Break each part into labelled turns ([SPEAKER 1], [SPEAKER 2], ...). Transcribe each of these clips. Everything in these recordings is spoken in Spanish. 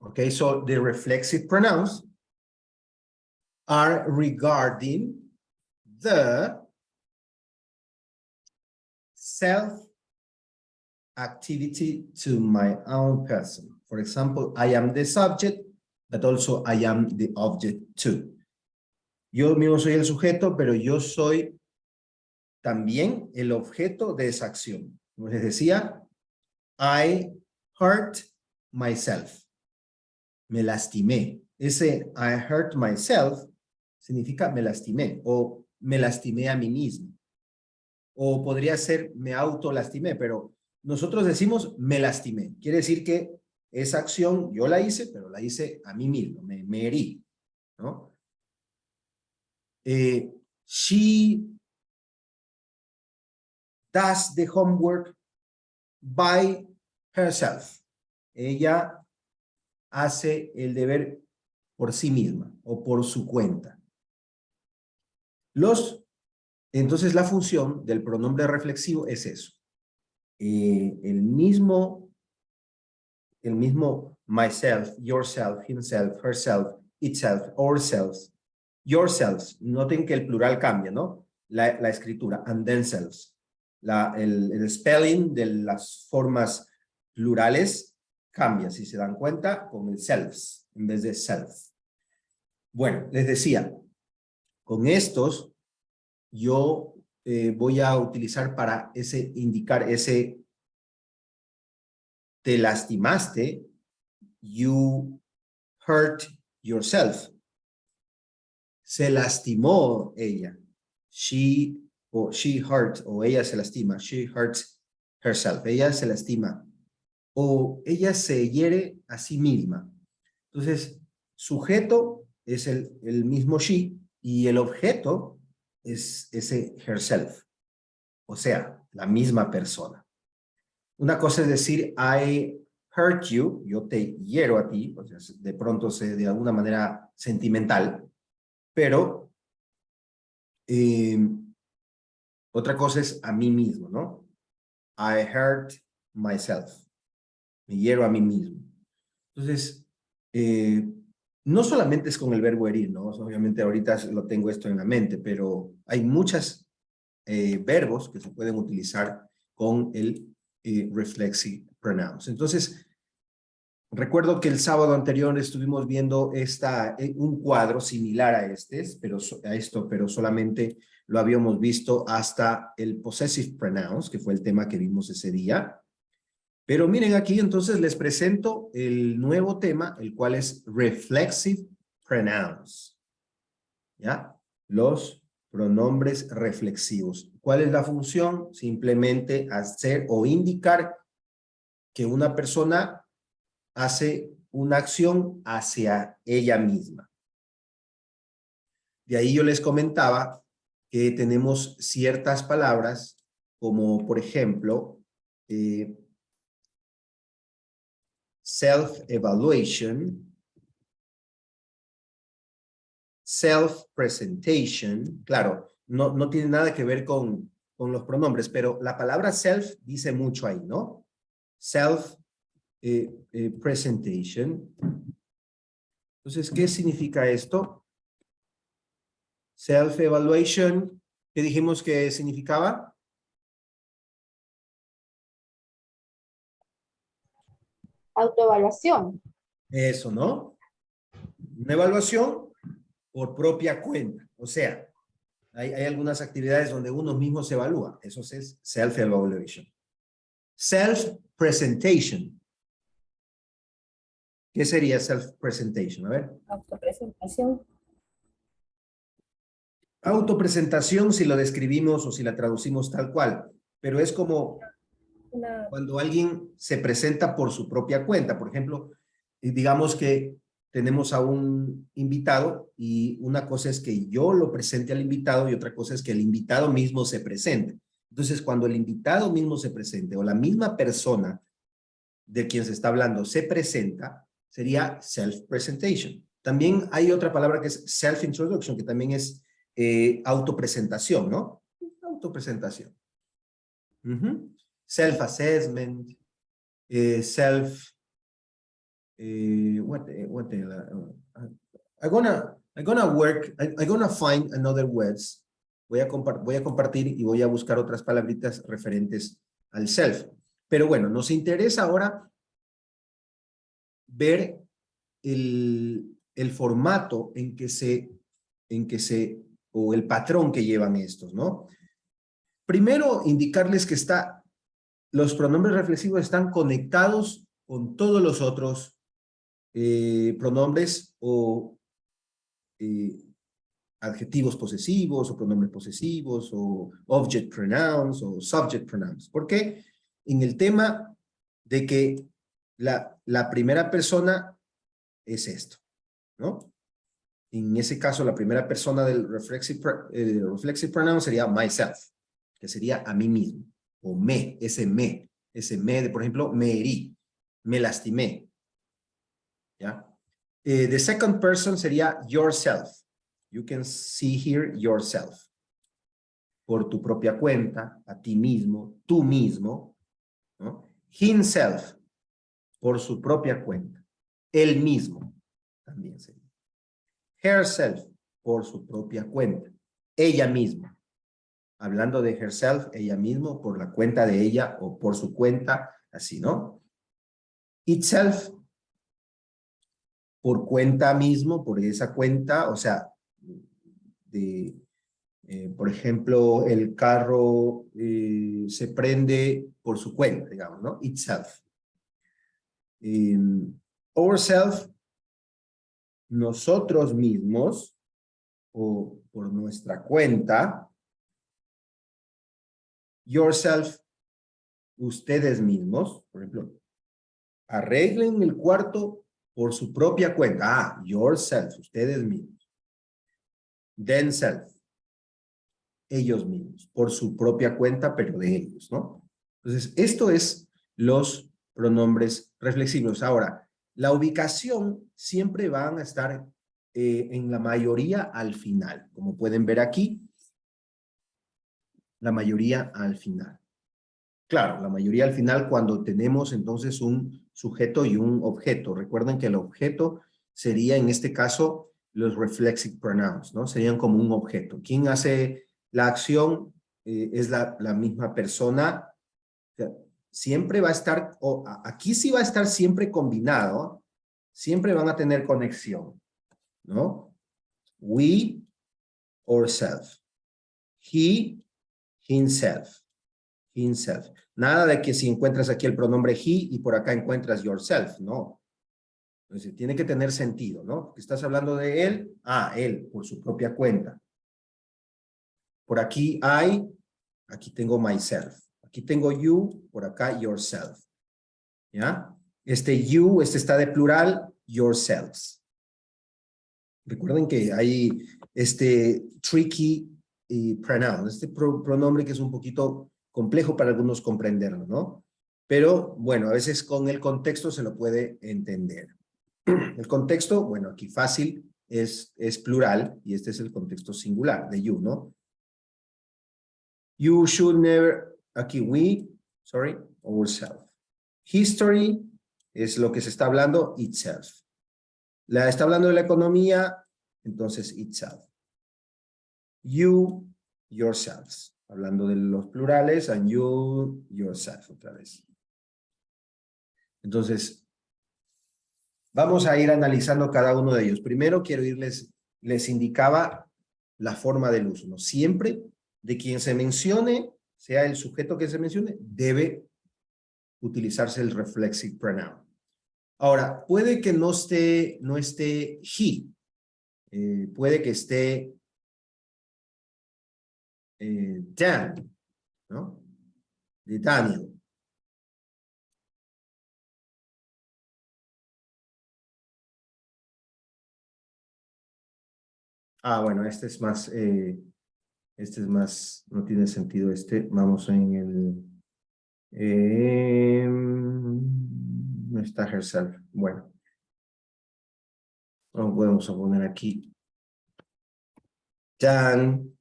[SPEAKER 1] Okay, so the reflexive pronouns are regarding the self-activity to my own person. For example, I am the subject, but also I am the object too. Yo mismo soy el sujeto, pero yo soy también el objeto de esa acción. Como les decía, I hurt myself. Me lastimé. Ese I hurt myself significa me lastimé o me lastimé a mí mismo. O podría ser me autolastimé, pero nosotros decimos me lastimé. Quiere decir que esa acción yo la hice, pero la hice a mí mismo, me herí, ¿no? She does the homework by herself. Ella hace el deber por sí misma o por su cuenta. Entonces la función del pronombre reflexivo es eso. El mismo myself, yourself, himself, herself, itself, ourselves, yourselves. Noten que el plural cambia, ¿no? La escritura, and themselves. El spelling de las formas plurales cambia, si se dan cuenta, con el selves en vez de self. Bueno, les decía, con estos yo voy a utilizar para indicar ese te lastimaste, you hurt yourself. Se lastimó ella. She hurt, o ella se lastima. She hurts herself. Ella se lastima. O ella se hiere a sí misma. Entonces, sujeto es el mismo she y el objeto es ese herself. O sea, la misma persona. Una cosa es decir, I hurt you, yo te hiero a ti, o sea, de pronto de alguna manera sentimental, pero otra cosa es a mí mismo, ¿no? I hurt myself, me hiero a mí mismo. Entonces, no solamente es con el verbo herir, ¿no? Obviamente ahorita lo tengo esto en la mente, pero hay muchos verbos que se pueden utilizar con el reflexive pronouns. Entonces, recuerdo que el sábado anterior estuvimos viendo un cuadro similar a esto, pero solamente lo habíamos visto hasta el possessive pronouns, que fue el tema que vimos ese día. Pero miren aquí, entonces les presento el nuevo tema, el cual es reflexive pronouns. ¿Ya? Los pronombres reflexivos. ¿Cuál es la función? Simplemente hacer o indicar que una persona hace una acción hacia ella misma. De ahí yo les comentaba que tenemos ciertas palabras como, por ejemplo, self-evaluation, self-presentation. Claro, no tiene nada que ver con los pronombres, pero la palabra self dice mucho ahí, ¿no? Self-presentation. Entonces, ¿qué significa esto? Self-evaluation, ¿qué dijimos que significaba?
[SPEAKER 2] Autoevaluación.
[SPEAKER 1] Eso, ¿no? Una evaluación por propia cuenta. O sea, hay algunas actividades donde uno mismo se evalúa. Eso es self-evaluation. Self-presentation. ¿Qué sería self-presentation? A ver.
[SPEAKER 2] Autopresentación.
[SPEAKER 1] Autopresentación, si lo describimos o si la traducimos tal cual, pero es como cuando alguien se presenta por su propia cuenta. Por ejemplo, digamos que tenemos a un invitado y una cosa es que yo lo presente al invitado y otra cosa es que el invitado mismo se presente. Entonces, cuando el invitado mismo se presente o la misma persona de quien se está hablando se presenta, sería self-presentation. También hay otra palabra que es self-introduction, que también es autopresentación, ¿no? Autopresentación. Self-assessment, I'm gonna work, I'm gonna find another words. Voy a compartir y voy a buscar otras palabritas referentes al self. Pero bueno, nos interesa ahora ver el formato en que o el patrón que llevan estos, ¿no? Primero, indicarles que los pronombres reflexivos están conectados con todos los otros pronombres o adjetivos posesivos o pronombres posesivos o object pronouns o subject pronouns. ¿Por qué? En el tema de que la primera persona es esto, ¿no? En ese caso, la primera persona del reflexive pronoun sería myself, que sería a mí mismo, o ese me de, por ejemplo, me herí, me lastimé, ¿ya? The second person sería yourself. You can see here yourself. Por tu propia cuenta, a ti mismo, tú mismo, ¿no? Himself, por su propia cuenta. Él mismo, también sería. Herself, por su propia cuenta. Ella misma. Hablando de herself, ella misma, por la cuenta de ella o por su cuenta, así, ¿no? Itself, por cuenta mismo, por esa cuenta, o sea, por ejemplo, el carro se prende por su cuenta, digamos, ¿no? Itself. Ourself, nosotros mismos, o por nuestra cuenta. Yourself, ustedes mismos, por ejemplo, arreglen el cuarto por su propia cuenta. Ah, yourself, ustedes mismos. Themself, ellos mismos, por su propia cuenta, pero de ellos, ¿no? Entonces, esto es los pronombres reflexivos. Ahora, la ubicación siempre van a estar en la mayoría al final. Como pueden ver aquí, la mayoría al final. Claro, la mayoría al final cuando tenemos entonces un sujeto y un objeto. Recuerden que el objeto sería en este caso los reflexive pronouns, ¿no? Serían como un objeto. ¿Quién hace la acción? Es la misma persona. O sea, siempre va a estar, aquí sí va a estar siempre combinado, siempre van a tener conexión, ¿no? We, ourself. He, himself. Himself. Nada de que si encuentras aquí el pronombre he y por acá encuentras yourself, no. Entonces tiene que tener sentido, ¿no? Estás hablando de él, él, por su propia cuenta. Por aquí aquí tengo myself. Aquí tengo you, por acá yourself. ¿Ya? Este you, está de plural, yourselves. Recuerden que hay tricky pronoun, pronombre que es un poquito complejo para algunos comprenderlo, ¿no? Pero, bueno, a veces con el contexto se lo puede entender. El contexto, bueno, aquí fácil, es plural, y este es el contexto singular de you, ¿no? You should never, aquí ourselves. History es lo que se está hablando, itself. Está hablando de la economía, entonces itself. You, yourselves. Hablando de los plurales, and you, yourself, otra vez. Entonces, vamos a ir analizando cada uno de ellos. Primero quiero les indicaba la forma del uso, ¿no? Siempre de quien se mencione, sea el sujeto que se mencione, debe utilizarse el reflexive pronoun. Ahora, puede que no esté he, puede que esté Dan, ¿no? De Daniel. Bueno, este es más, no tiene sentido vamos en no está herself, bueno. No podemos poner aquí. Dan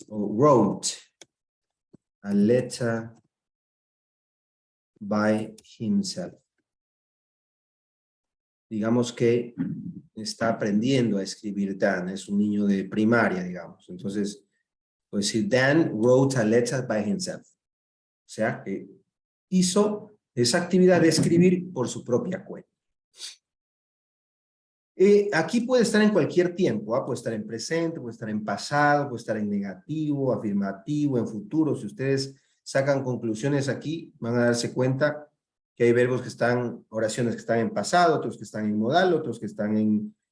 [SPEAKER 1] wrote a letter by himself. Digamos que está aprendiendo a escribir Dan, es un niño de primaria, digamos. Entonces, pues si Dan wrote a letter by himself. O sea, que hizo esa actividad de escribir por su propia cuenta. Aquí puede estar en cualquier tiempo, puede estar en presente, puede estar en pasado, puede estar en negativo, afirmativo, en futuro. Si ustedes sacan conclusiones aquí, van a darse cuenta que hay verbos que están, oraciones que están en pasado, otros que están en modal, otros que están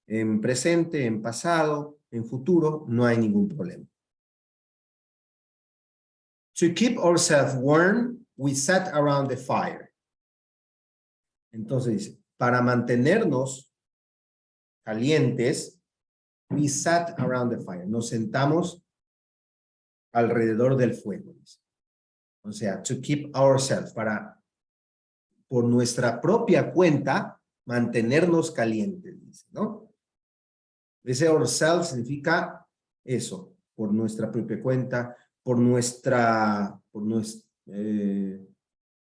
[SPEAKER 1] en presente, en pasado, en futuro, no hay ningún problema. To keep ourselves warm, we sat around the fire. Entonces dice, para mantenernos calientes, we sat around the fire. Nos sentamos alrededor del fuego. Dice. O sea, to keep ourselves, para por nuestra propia cuenta mantenernos calientes, dice, ¿no? Ese ourselves significa eso, por nuestra propia cuenta,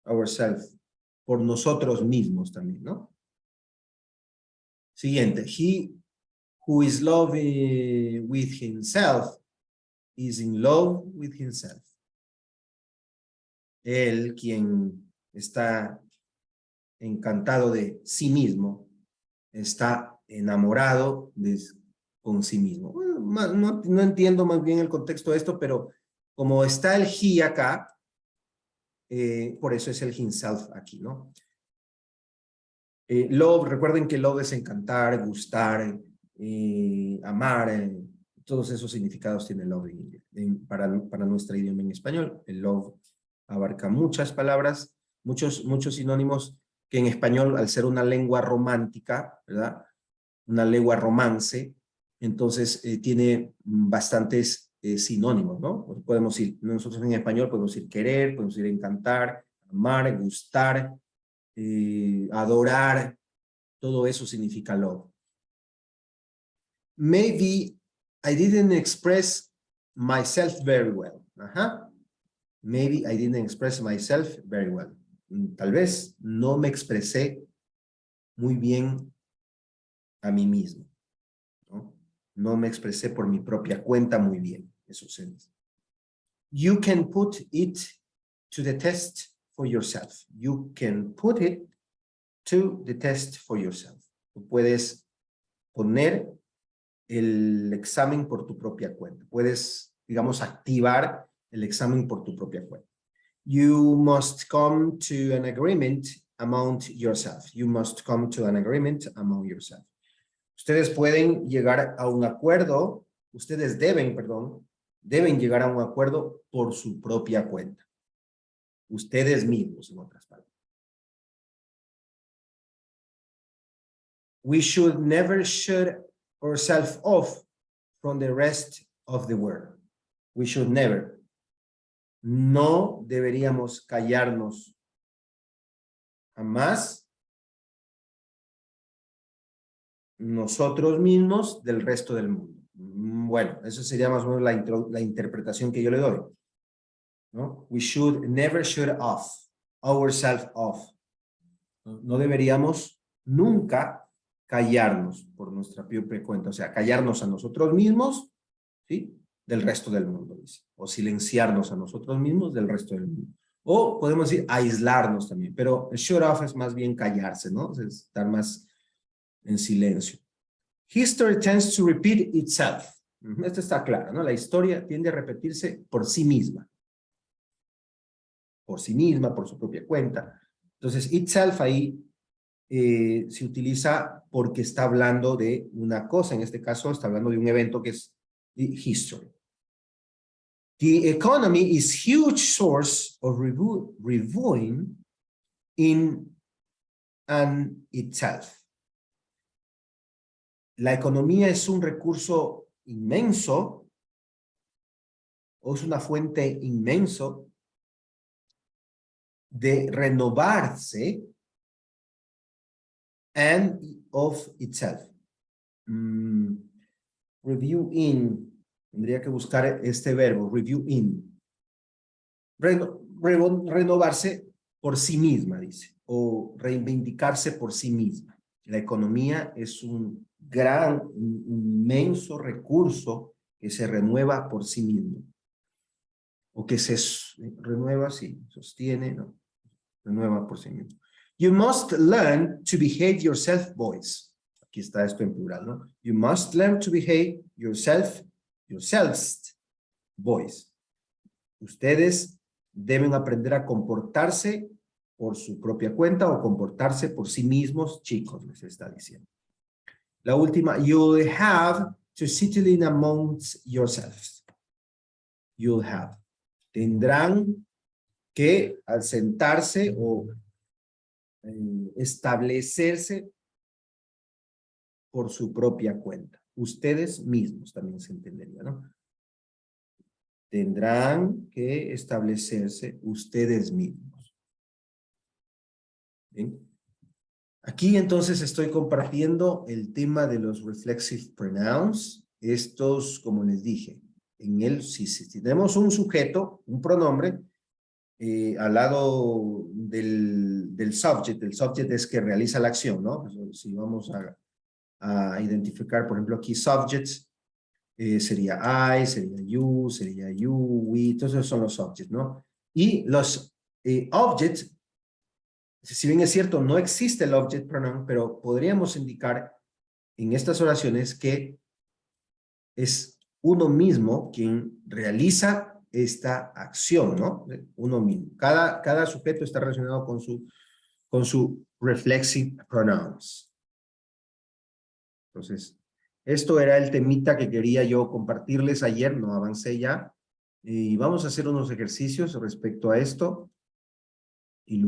[SPEAKER 1] ourselves, por nosotros mismos también, ¿no? Siguiente, he who is loving with himself is in love with himself. Él, quien está encantado de sí mismo, está enamorado con sí mismo. Bueno, no entiendo más bien el contexto de esto, pero como está el he acá, por eso es el himself aquí, ¿no? Love, recuerden que love es encantar, gustar, amar, todos esos significados tiene love para nuestro idioma en español. El love abarca muchas palabras, muchos sinónimos que en español, al ser una lengua romántica, ¿verdad? Una lengua romance, entonces tiene bastantes sinónimos, ¿no? Podemos ir, nosotros en español podemos decir querer, podemos decir encantar, amar, gustar, adorar, todo eso significa love. Maybe I didn't express myself very well. Maybe I didn't express myself very well. Tal vez no me expresé muy bien a mí mismo. No me expresé por mi propia cuenta muy bien. Eso se dice. You can put it to the test for yourself. You can put it to the test for yourself. Tú puedes poner el examen por tu propia cuenta. Puedes, digamos, activar el examen por tu propia cuenta. You must come to an agreement among yourself. You must come to an agreement among yourself. Ustedes pueden llegar a un acuerdo, ustedes deben llegar a un acuerdo por su propia cuenta. Ustedes mismos, en otras palabras. We should never shut ourselves off from the rest of the world. We should never. No deberíamos callarnos jamás nosotros mismos del resto del mundo. Bueno, eso sería más o menos la interpretación que yo le doy, ¿no? We should never shut off ourselves off. No deberíamos nunca callarnos por nuestra propia cuenta, o sea, callarnos a nosotros mismos, ¿sí? Del resto del mundo, dice. O silenciarnos a nosotros mismos del resto del mundo. O podemos decir aislarnos también, pero shut off es más bien callarse, ¿no? Es estar más en silencio. History tends to repeat itself. Esto está claro, ¿no? La historia tiende a repetirse por sí misma. Por sí misma, por su propia cuenta. Entonces, itself ahí se utiliza porque está hablando de una cosa. En este caso, está hablando de un evento que es history. The economy is huge source of reviewing in and itself. La economía es un recurso inmenso o es una fuente inmenso de renovarse and of itself. Review in, tendría que buscar este verbo, review in. Renovarse por sí misma, dice, o reivindicarse por sí misma. La economía es un gran, un inmenso recurso que se renueva por sí mismo. O que se renueva, sí, sostiene, no, renueva por sí mismo. You must learn to behave yourself, boys. Aquí está esto en plural, ¿no? You must learn to behave yourselves, boys. Ustedes deben aprender a comportarse por su propia cuenta o comportarse por sí mismos, chicos, les está diciendo. La última, you'll have to settle in amongst yourselves. You'll have. Tendrán que al sentarse o establecerse por su propia cuenta. Ustedes mismos también se entendería, ¿no? Tendrán que establecerse ustedes mismos. ¿Bien? Aquí entonces estoy compartiendo el tema de los reflexive pronouns. Estos, como les dije, en él, si tenemos un sujeto, un pronombre, al lado del subject, el subject es que realiza la acción, ¿no? Si vamos a identificar, por ejemplo, aquí subjects, sería I, sería you, we, todos esos son los subjects, ¿no? Y los objects, si bien es cierto, no existe el object pronoun, pero podríamos indicar en estas oraciones que es uno mismo quien realiza esta acción, ¿no? Uno mismo. Cada sujeto está relacionado con su reflexive pronouns. Entonces, esto era el temita que quería yo compartirles ayer, no avancé ya. Y vamos a hacer unos ejercicios respecto a esto. Y luego